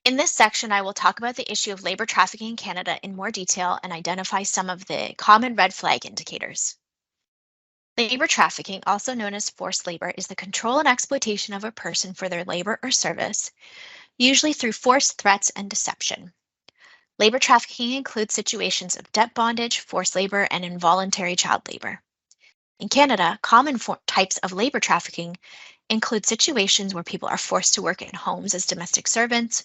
In this section, I will talk about the issue of labor trafficking in Canada in more detail and identify some of the common red flag indicators. Labor trafficking, also known as forced labor, is the control and exploitation of a person for their labor or service, usually through force, threats, and deception. Labor trafficking includes situations of debt bondage, forced labor, and involuntary child labor. In Canada, common types of labor trafficking include situations where people are forced to work in homes as domestic servants,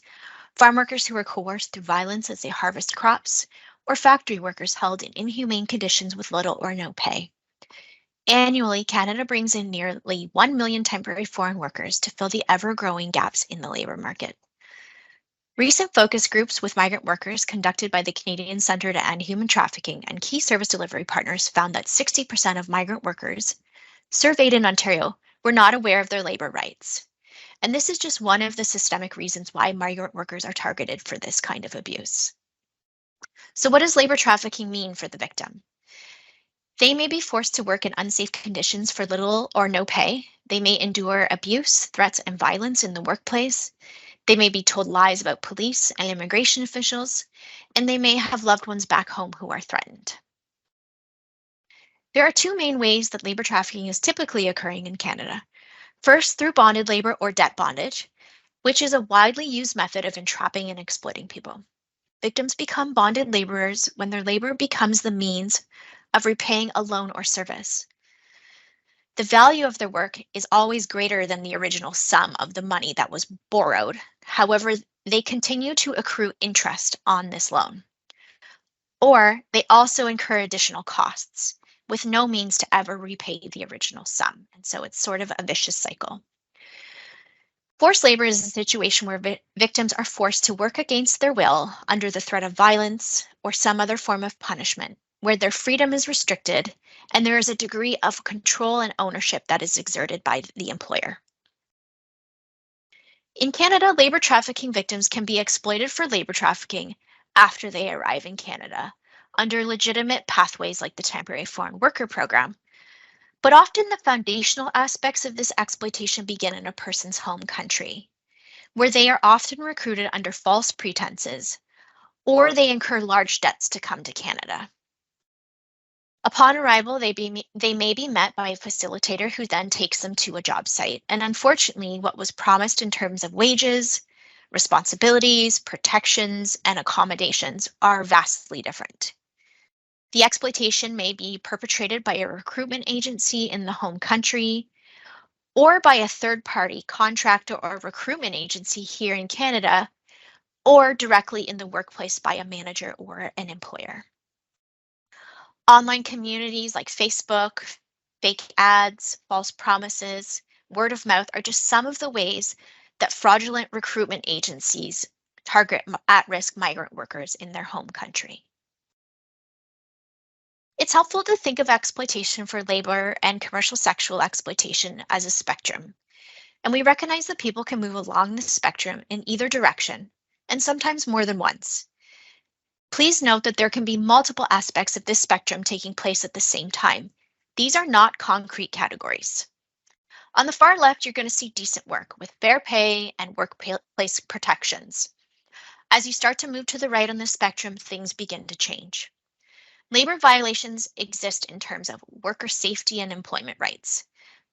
farm workers who are coerced through violence as they harvest crops, or factory workers held in inhumane conditions with little or no pay. Annually, Canada brings in nearly 1 million temporary foreign workers to fill the ever-growing gaps in the labor market. Recent focus groups with migrant workers conducted by the Canadian Centre to End Human Trafficking and key service delivery partners found that 60% of migrant workers surveyed in Ontario were not aware of their labor rights. And this is just one of the systemic reasons why migrant workers are targeted for this kind of abuse. So what does labor trafficking mean for the victim? They may be forced to work in unsafe conditions for little or no pay. They may endure abuse, threats, and violence in the workplace. They may be told lies about police and immigration officials, and they may have loved ones back home who are threatened. There are two main ways that labor trafficking is typically occurring in Canada. First, through bonded labor or debt bondage, which is a widely used method of entrapping and exploiting people. Victims become bonded laborers when their labor becomes the means of repaying a loan or service. The value of their work is always greater than the original sum of the money that was borrowed. However, they continue to accrue interest on this loan. Or they also incur additional costs with no means to ever repay the original sum. And so it's sort of a vicious cycle. Forced labor is a situation where victims are forced to work against their will under the threat of violence or some other form of punishment, where their freedom is restricted and there is a degree of control and ownership that is exerted by the employer. In Canada, labor trafficking victims can be exploited for labor trafficking after they arrive in Canada under legitimate pathways like the Temporary Foreign Worker Program. But often the foundational aspects of this exploitation begin in a person's home country, where they are often recruited under false pretenses, or they incur large debts to come to Canada. Upon arrival, they may be met by a facilitator who then takes them to a job site. And unfortunately, what was promised in terms of wages, responsibilities, protections, and accommodations are vastly different. The exploitation may be perpetrated by a recruitment agency in the home country or by a third-party contractor or recruitment agency here in Canada, or directly in the workplace by a manager or an employer. Online communities like Facebook, fake ads, false promises, word of mouth are just some of the ways that fraudulent recruitment agencies target at-risk migrant workers in their home country. It's helpful to think of exploitation for labor and commercial sexual exploitation as a spectrum. And we recognize that people can move along the spectrum in either direction, and sometimes more than once. Please note that there can be multiple aspects of this spectrum taking place at the same time. These are not concrete categories. On the far left, you're going to see decent work with fair pay and workplace protections. As you start to move to the right on the spectrum, things begin to change. Labor violations exist in terms of worker safety and employment rights.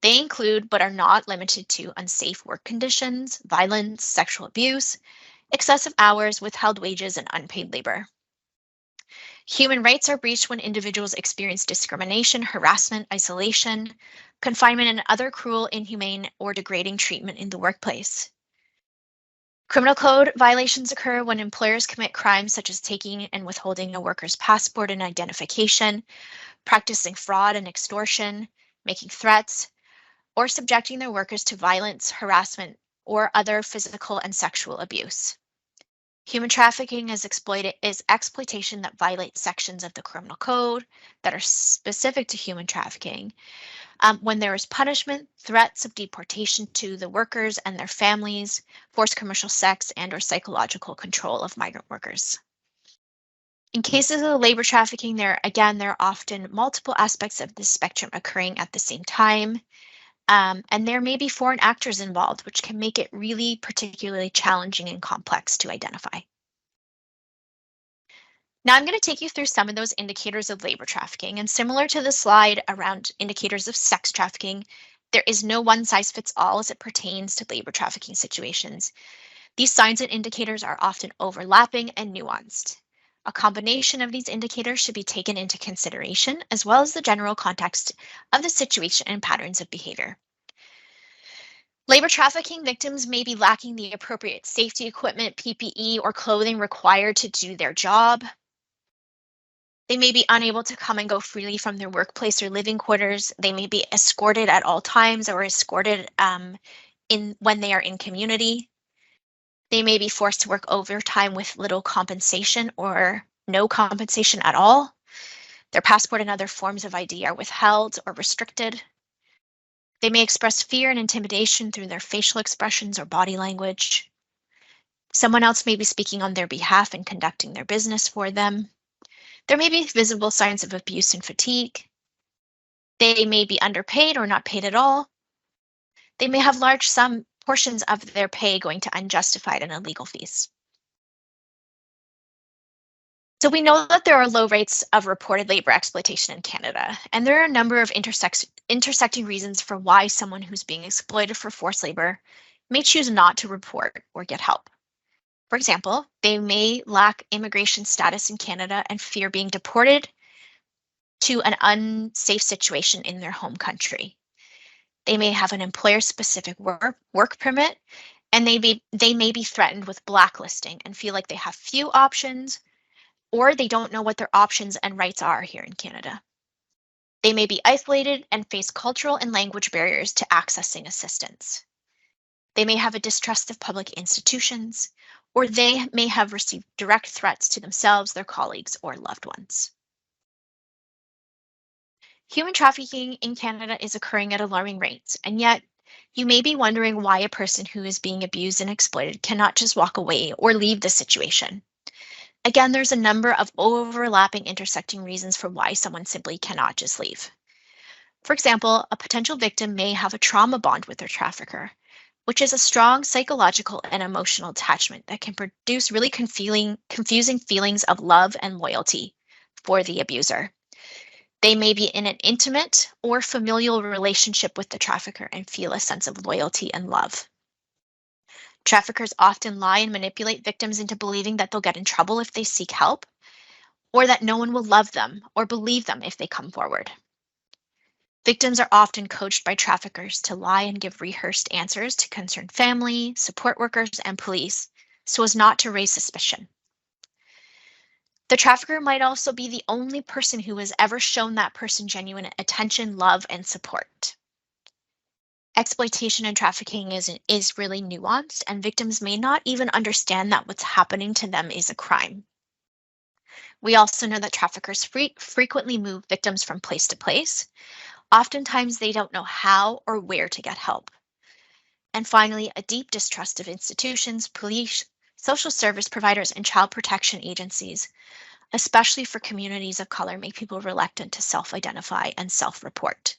They include, but are not limited to, unsafe work conditions, violence, sexual abuse, excessive hours, withheld wages, and unpaid labor. Human rights are breached when individuals experience discrimination, harassment, isolation, confinement, and other cruel, inhumane, or degrading treatment in the workplace. Criminal code violations occur when employers commit crimes such as taking and withholding a worker's passport and identification, practicing fraud and extortion, making threats, or subjecting their workers to violence, harassment, or other physical and sexual abuse. Human trafficking is exploitation that violates sections of the criminal code that are specific to human trafficking. When there is punishment, threats of deportation to the workers and their families, forced commercial sex, and/or psychological control of migrant workers. In cases of labor trafficking, there are often multiple aspects of this spectrum occurring at the same time. And there may be foreign actors involved, which can make it really particularly challenging and complex to identify. Now, I'm going to take you through some of those indicators of labor trafficking. And similar to the slide around indicators of sex trafficking, there is no one size fits all as it pertains to labor trafficking situations. These signs and indicators are often overlapping and nuanced. A combination of these indicators should be taken into consideration, as well as the general context of the situation and patterns of behavior. Labor trafficking victims may be lacking the appropriate safety equipment, PPE, or clothing required to do their job. They may be unable to come and go freely from their workplace or living quarters. They may be escorted at all times or escorted in when they are in community. They may be forced to work overtime with little compensation or no compensation at all. Their passport and other forms of ID are withheld or restricted. They may express fear and intimidation through their facial expressions or body language. Someone else may be speaking on their behalf and conducting their business for them. There may be visible signs of abuse and fatigue. They may be underpaid or not paid at all. They may have large sum portions of their pay going to unjustified and illegal fees. So we know that there are low rates of reported labor exploitation in Canada, and there are a number of intersecting reasons for why someone who's being exploited for forced labor may choose not to report or get help. For example, they may lack immigration status in Canada and fear being deported to an unsafe situation in their home country. They may have an employer-specific work permit, and they may be threatened with blacklisting and feel like they have few options, or they don't know what their options and rights are here in Canada. They may be isolated and face cultural and language barriers to accessing assistance. They may have a distrust of public institutions, or they may have received direct threats to themselves, their colleagues, or loved ones. Human trafficking in Canada is occurring at alarming rates, and yet you may be wondering why a person who is being abused and exploited cannot just walk away or leave the situation. Again, there's a number of overlapping intersecting reasons for why someone simply cannot just leave. For example, a potential victim may have a trauma bond with their trafficker, which is a strong psychological and emotional attachment that can produce really confusing feelings of love and loyalty for the abuser. They may be in an intimate or familial relationship with the trafficker and feel a sense of loyalty and love. Traffickers often lie and manipulate victims into believing that they'll get in trouble if they seek help, or that no one will love them or believe them if they come forward. Victims are often coached by traffickers to lie and give rehearsed answers to concerned family, support workers, and police so as not to raise suspicion. The trafficker might also be the only person who has ever shown that person genuine attention, love, and support. Exploitation and trafficking is really nuanced, and victims may not even understand that what's happening to them is a crime. We also know that traffickers frequently move victims from place to place. Oftentimes, they don't know how or where to get help. And finally, a deep distrust of institutions, police, social service providers, and child protection agencies, especially for communities of color, make people reluctant to self-identify and self-report.